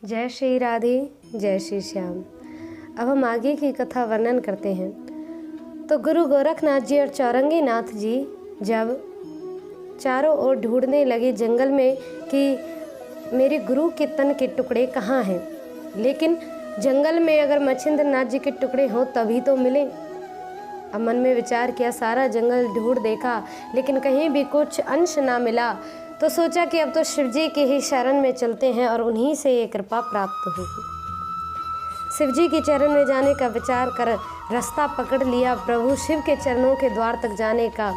जय श्री राधे, जय श्री श्याम। अब हम आगे की कथा वर्णन करते हैं। तो गुरु गोरखनाथ जी और चौरंगी नाथ जी जब चारों ओर ढूंढने लगे जंगल में कि मेरे गुरु के तन के टुकड़े कहाँ हैं, लेकिन जंगल में अगर मच्छिंद्र नाथ जी के टुकड़े हों तभी तो मिले। अब मन में विचार किया, सारा जंगल ढूंढ देखा लेकिन कहीं भी कुछ अंश ना मिला। तो सोचा कि अब तो शिव जी के ही शरण में चलते हैं और उन्हीं से ये कृपा प्राप्त होगी। शिव जी के चरण में जाने का विचार कर रास्ता पकड़ लिया प्रभु शिव के चरणों के द्वार तक जाने का।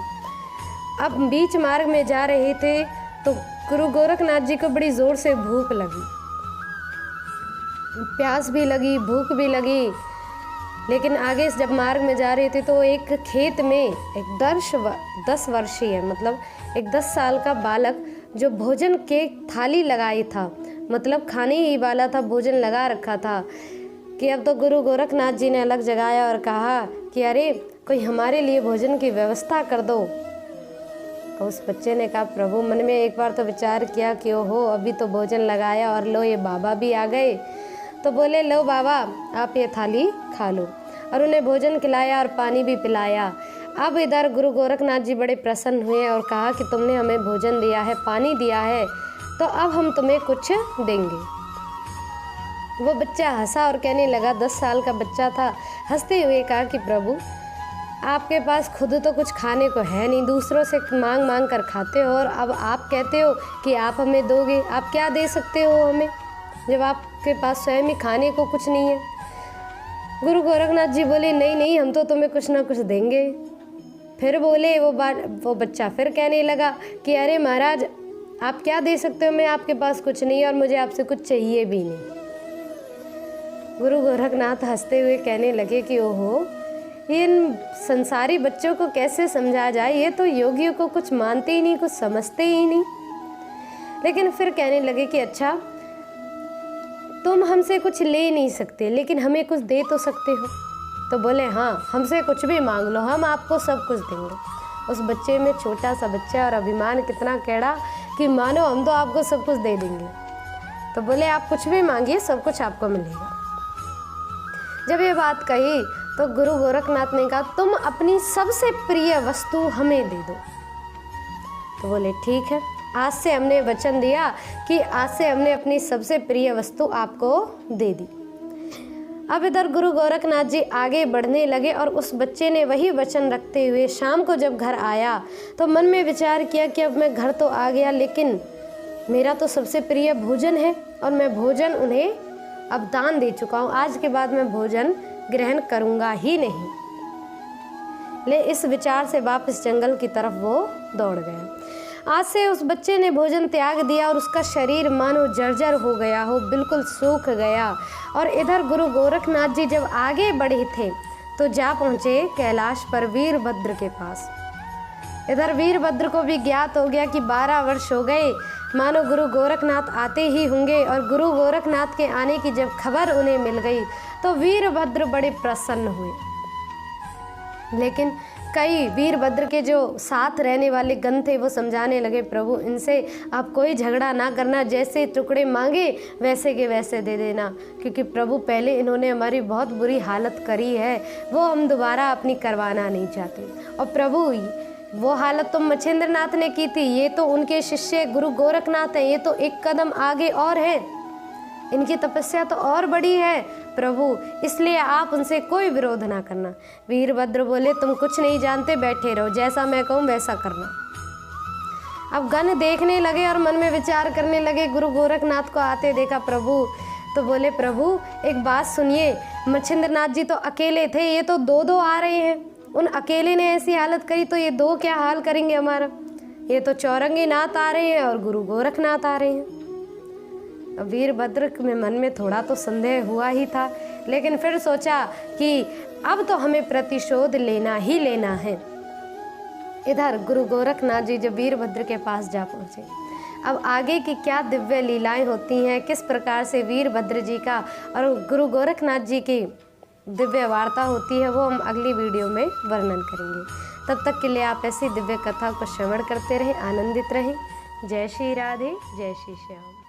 अब बीच मार्ग में जा रहे थे तो गुरु गोरखनाथ जी को बड़ी ज़ोर से भूख लगी, प्यास भी लगी, भूख भी लगी। लेकिन आगे जब मार्ग में जा रहे थे तो एक खेत में एक 10 वर्षीय मतलब एक 10 साल का बालक जो भोजन के थाली लगाई था, मतलब खाने ही वाला था, भोजन लगा रखा था कि अब तो गुरु गोरखनाथ जी ने अलग जगाया और कहा कि अरे कोई हमारे लिए भोजन की व्यवस्था कर दो। तो उस बच्चे ने कहा प्रभु, मन में एक बार तो विचार किया कि ओहो अभी तो भोजन लगाया और लो ये बाबा भी आ गए। तो बोले लो बाबा आप ये थाली खा लो, और उन्हें भोजन खिलाया और पानी भी पिलाया। अब इधर गुरु गोरखनाथ जी बड़े प्रसन्न हुए और कहा कि तुमने हमें भोजन दिया है, पानी दिया है, तो अब हम तुम्हें कुछ देंगे। वो बच्चा हंसा और कहने लगा, 10 साल का बच्चा था, हंसते हुए कहा कि प्रभु आपके पास खुद तो कुछ खाने को है नहीं, दूसरों से मांग मांग कर खाते हो और अब आप कहते हो कि आप हमें दोगे। आप क्या दे सकते हो हमें जब आपके पास स्वयं ही खाने को कुछ नहीं है। गुरु गोरखनाथ जी बोले नहीं नहीं, हम तो तुम्हें कुछ ना कुछ देंगे। फिर बोले वो बच्चा फिर कहने लगा कि अरे महाराज आप क्या दे सकते हो, मैं आपके पास कुछ नहीं और मुझे आपसे कुछ चाहिए भी नहीं। गुरु गोरखनाथ हंसते हुए कहने लगे कि ओहो ये इन संसारी बच्चों को कैसे समझा जाए, ये तो योगियों को कुछ मानते ही नहीं, कुछ समझते ही नहीं। लेकिन फिर कहने लगे कि अच्छा तुम हमसे कुछ ले नहीं सकते लेकिन हमें कुछ दे तो सकते हो। तो बोले हाँ हमसे कुछ भी मांग लो, हम आपको सब कुछ देंगे। उस बच्चे में छोटा सा बच्चा और अभिमान कितना कैड़ा कि मानो हम तो आपको सब कुछ दे देंगे। तो बोले आप कुछ भी मांगिए, सब कुछ आपको मिलेगा। जब ये बात कही तो गुरु गोरखनाथ ने कहा तुम अपनी सबसे प्रिय वस्तु हमें दे दो। तो बोले ठीक है, आज से हमने वचन दिया कि आज से हमने अपनी सबसे प्रिय वस्तु आपको दे दी। अब इधर गुरु गोरखनाथ जी आगे बढ़ने लगे और उस बच्चे ने वही वचन रखते हुए शाम को जब घर आया तो मन में विचार किया कि अब मैं घर तो आ गया लेकिन मेरा तो सबसे प्रिय भोजन है और मैं भोजन उन्हें अब दान दे चुका हूँ, आज के बाद मैं भोजन ग्रहण करूँगा ही नहीं। ले इस विचार से वापस जंगल की तरफ वो दौड़ गया। आज से उस बच्चे ने भोजन त्याग दिया और उसका शरीर मानो जर्जर हो गया हो, बिल्कुल सूख गया। और इधर गुरु गोरखनाथ जी जब आगे बढ़े थे तो जा पहुँचे कैलाश पर वीरभद्र के पास। इधर वीरभद्र को भी ज्ञात हो गया कि 12 वर्ष हो गए मानो गुरु गोरखनाथ आते ही होंगे, और गुरु गोरखनाथ के आने की जब खबर उन्हें मिल गई तो वीरभद्र बड़े प्रसन्न हुए। लेकिन कई वीरभद्र के जो साथ रहने वाले गण थे वो समझाने लगे प्रभु इनसे आप कोई झगड़ा ना करना, जैसे टुकड़े मांगे वैसे के वैसे दे देना, क्योंकि प्रभु पहले इन्होंने हमारी बहुत बुरी हालत करी है, वो हम दोबारा अपनी करवाना नहीं चाहते। और प्रभु वो हालत तो मच्छिंद्र नाथ ने की थी, ये तो उनके शिष्य गुरु गोरखनाथ हैं, ये तो एक कदम आगे और हैं, इनकी तपस्या तो और बड़ी है प्रभु, इसलिए आप उनसे कोई विरोध ना करना। वीरभद्र बोले तुम कुछ नहीं जानते, बैठे रहो, जैसा मैं कहूँ वैसा करना। अब गण देखने लगे और मन में विचार करने लगे, गुरु गोरखनाथ को आते देखा प्रभु तो बोले प्रभु एक बात सुनिए, मच्छिंद्र नाथ जी तो अकेले थे, ये तो 2-2 आ रहे हैं, उन अकेले ने ऐसी हालत करी तो ये 2 क्या हाल करेंगे हमारा। ये तो चौरंगी नाथ आ रहे हैं और गुरु गोरखनाथ आ रहे हैं। वीरभद्र में मन में थोड़ा तो संदेह हुआ ही था, लेकिन फिर सोचा कि अब तो हमें प्रतिशोध लेना ही लेना है। इधर गुरु गोरखनाथ जी जब वीरभद्र के पास जा पहुँचे, अब आगे की क्या दिव्य लीलाएं होती हैं, किस प्रकार से वीरभद्र जी का और गुरु गोरखनाथ जी की दिव्य वार्ता होती है, वो हम अगली वीडियो में वर्णन करेंगे। तब तक के लिए आप ऐसी दिव्य कथा को श्रवण करते रहें, आनंदित रहें। जय श्री राधे, जय श्री श्याम।